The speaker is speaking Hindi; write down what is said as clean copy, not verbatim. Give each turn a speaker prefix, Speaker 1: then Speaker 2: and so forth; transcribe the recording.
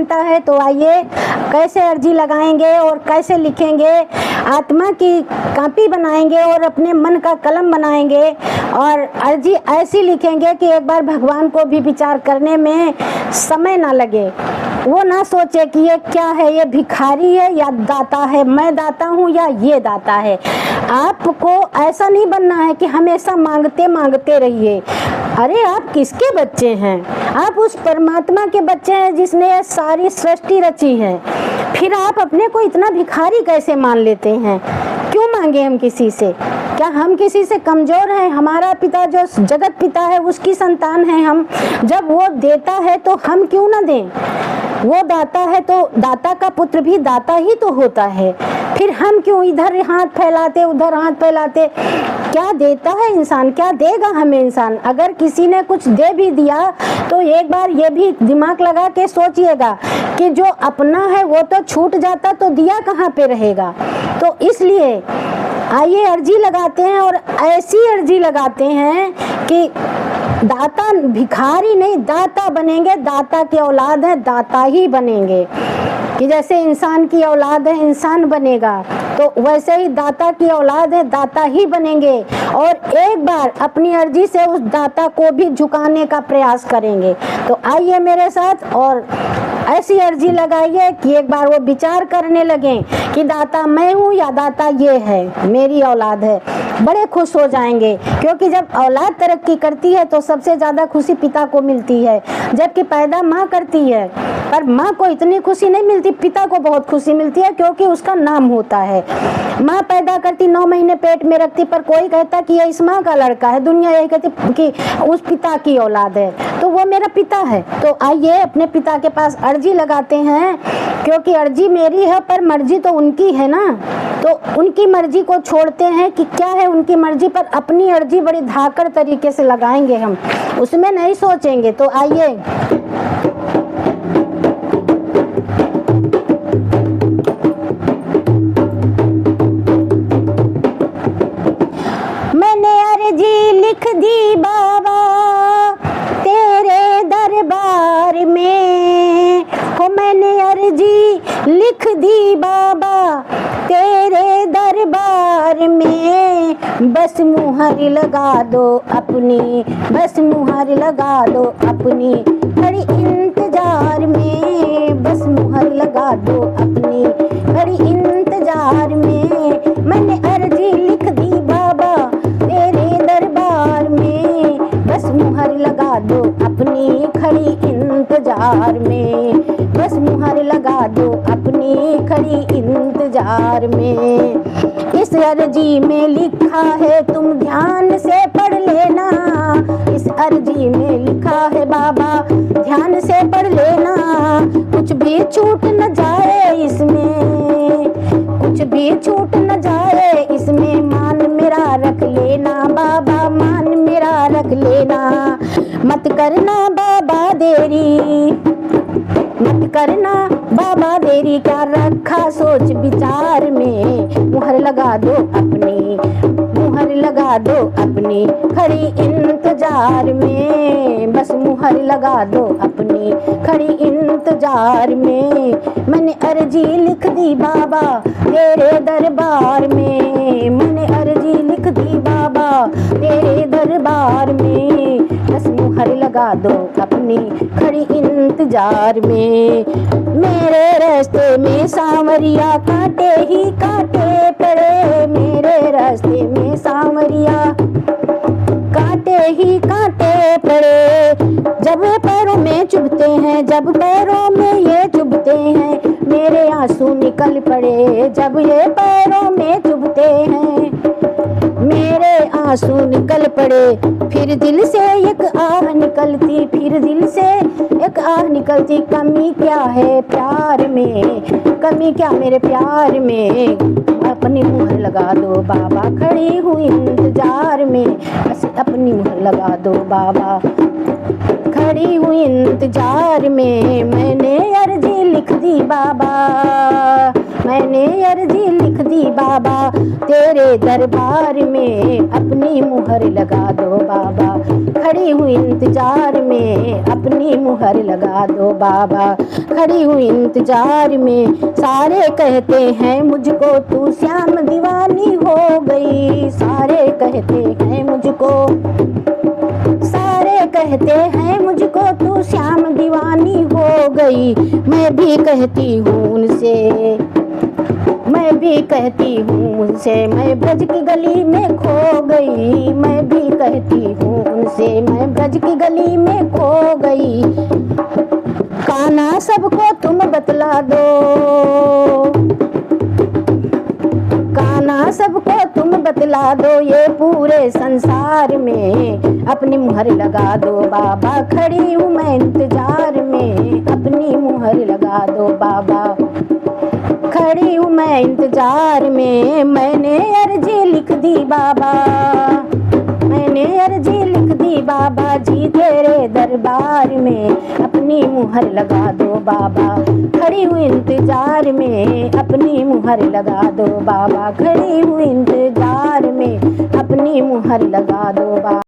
Speaker 1: बनता है। तो आइए कैसे अर्जी लगाएंगे और कैसे लिखेंगे, आत्मा की कॉपी बनाएंगे और अपने मन का कलम बनाएंगे और अर्जी ऐसी लिखेंगे कि एक बार भगवान को भी विचार करने में समय ना लगे। वो ना सोचे कि ये क्या है, ये भिखारी है या दाता है, मैं दाता हूँ या ये दाता है। आपको ऐसा नहीं बनना है कि हमेशा मांगते मांगते रहिए। अरे आप किसके बच्चे हैं? आप उस परमात्मा के बच्चे हैं जिसने ये सारी सृष्टि रची है। फिर आप अपने को इतना भिखारी कैसे मान लेते हैं? क्यों मांगे हम किसी से? क्या हम किसी से कमजोर हैं? हमारा पिता जो जगत पिता है उसकी संतान है हम। जब वो देता है तो हम क्यों ना दें? वो दाता है तो दाता का पुत्र भी दाता ही तो होता है। फिर हम क्यों इधर हाथ फैलाते उधर हाथ फैलाते? क्या देता है इंसान, क्या देगा हमें इंसान? अगर किसी ने कुछ दे भी दिया तो एक बार ये भी दिमाग लगा के सोचिएगा कि जो अपना है वो तो छूट जाता तो दिया कहाँ पे रहेगा। तो इसलिए आइए अर्जी लगाते हैं और ऐसी अर्जी लगाते हैं कि दाता, भिखारी नहीं दाता बनेंगे। दाता की औलाद है, दाता ही बनेंगे। कि जैसे इंसान की औलाद है इंसान बनेगा, तो वैसे ही दाता की औलाद है दाता ही बनेंगे। और एक बार अपनी अर्जी से उस दाता को भी झुकाने का प्रयास करेंगे। तो आइए मेरे साथ और ऐसी अर्जी लगाइए कि एक बार वो विचार करने लगे कि दाता मैं हूँ या दाता ये है, मेरी औलाद है। बड़े खुश हो जाएंगे, क्योंकि जब औलाद तरक्की करती है तो सबसे ज़्यादा खुशी पिता को मिलती है, जबकि पैदा माँ करती है। पर माँ को इतनी खुशी नहीं मिलती, पिता को बहुत खुशी मिलती है, क्योंकि उसका नाम होता है। माँ पैदा करती, 9 महीने पेट में रखती, पर कोई कहता कि ये इस माँ का लड़का है, दुनिया यही कहती कि उस पिता की औलाद है, तो वो मेरा पिता है। तो आइए अपने पिता के पास अर्जी लगाते हैं, क्योंकि अर्जी मेरी है पर मर्जी तो उनकी है ना। तो उनकी मर्जी को छोड़ते हैं कि क्या है उनकी मर्जी, पर अपनी अर्जी बड़ी धाकड़ तरीके से लगाएंगे हम, उसमें नहीं सोचेंगे। तो आइए मैंने अर्जी लिख दी बाबा तेरे दरबार में, हो मैंने अर्जी लिख दी बाबा तेरे दरबार में। बस मुहर लगा दो अपनी, बस मुहर लगा दो अपनी, बड़ी इंतजार में। बस मुहर लगा दो अपनी, बड़ी इंतजार में। मैंने अर्जी लिख दी बाबा तेरे दरबार में, बस मुहर लगा दो अपनी, खड़ी इंतजार में। बस मुहर लगा दो अपनी, खड़ी इंतजार में। इस अर्जी में लिखा है तुम ध्यान से पढ़ लेना, इस अर्जी में लिखा है बाबा ध्यान से पढ़ लेना। कुछ भी छूट न जाए इसमें, कुछ भी छूट न जाए इसमें, मान मेरा रख लेना बाबा, मान मेरा रख लेना। मत करना बाबा देरी, मत करना बाबा देरी, क्या रखा सोच विचार में। मुहर लगा दो अपनी, मुहर लगा दो अपनी, खड़ी इंतजार में। बस मुहर लगा दो अपनी, खड़ी इंतजार में। मैंने अर्जी लिख दी बाबा तेरे दरबार में, मैंने अर्जी लिख दी बाबा तेरे दरबार में। बस मुहर लगा दो अपनी, खड़ी इंतजार में। मेरे रास्ते में सांवरिया कांटे ही कांटे पड़े, मेरे रास्ते में सांवरिया कांटे ही कांटे पड़े। जब पैरों में चुभते हैं, जब पैरों में ये चुभते हैं, मेरे आंसू निकल पड़े। जब ये पैरों में चुभते हैं, मेरे आंसू निकल पड़े। फिर दिल से एक आह निकलती, फिर दिल से एक आह निकलती। कमी क्या है प्यार में, कमी क्या मेरे प्यार में। अपनी मुहर लगा दो बाबा, खड़ी हुई इंतजार में। बस अपनी मुहर लगा दो बाबा, खड़ी हुई इंतजार में। मैंने अर्जी लिख दी बाबा, मैंने अर्जी लिख दी बाबा तेरे दरबार में। अपनी मुहर लगा दो बाबा, खड़ी हूँ इंतजार में, अपनी मुहर लगा दो बाबा। खड़ी हूँ इंतजार में, सारे कहते हैं मुझको तू श्याम दीवानी हो गई। सारे कहते हैं मुझको, सारे कहते हैं मुझको तू श्याम दीवानी हो गई। मैं भी कहती हूँ उनसे, मैं भी कहती हूँ उनसे, मैं ब्रज की गली में खो गई। मैं भी कहती हूँ उनसे, मैं ब्रज की गली में खो गई। कान्हा सबको तुम बतला दो, कान्हा सबको तुम बतला दो, ये पूरे संसार में अपनी मुहर लगा दो बाबा। खड़ी हूँ मैं इंतजार में, अपनी मुहर लगा दो बाबा। खड़ी हूँ मैं इंतजार में, मैंने अर्जी लिख दी बाबा। मैंने अर्जी लिख दी बाबा जी तेरे दरबार में, अपनी मुहर लगा दो बाबा। खड़ी हूँ इंतजार में, अपनी मुहर लगा दो बाबा। खड़ी हूँ इंतजार में, अपनी मुहर लगा दो बाबा।